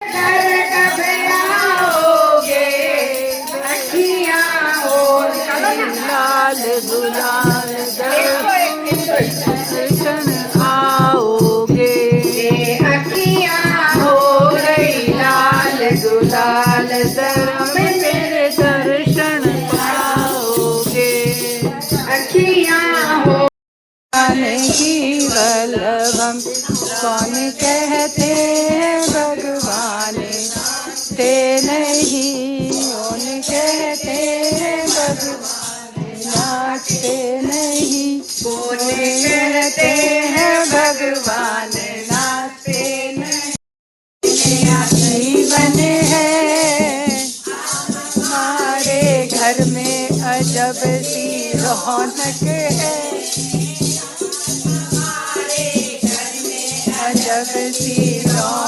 घर कब आओगे अखियाँ हो लाल गुलाल दर्शन आओगे अखियाँ हो गई लाल गुलाल दर मेरे दर्शन पाओगे अखियाँ हो की वल्लभम कौन कहते हैं भगवान ते नहीं कौन कहते हैं भगवान नाचते नहीं कौन कहते हैं भगवान नाचते नहीं जीवन है हमारे घर में अजब सी रौनक है अजब सी रौनक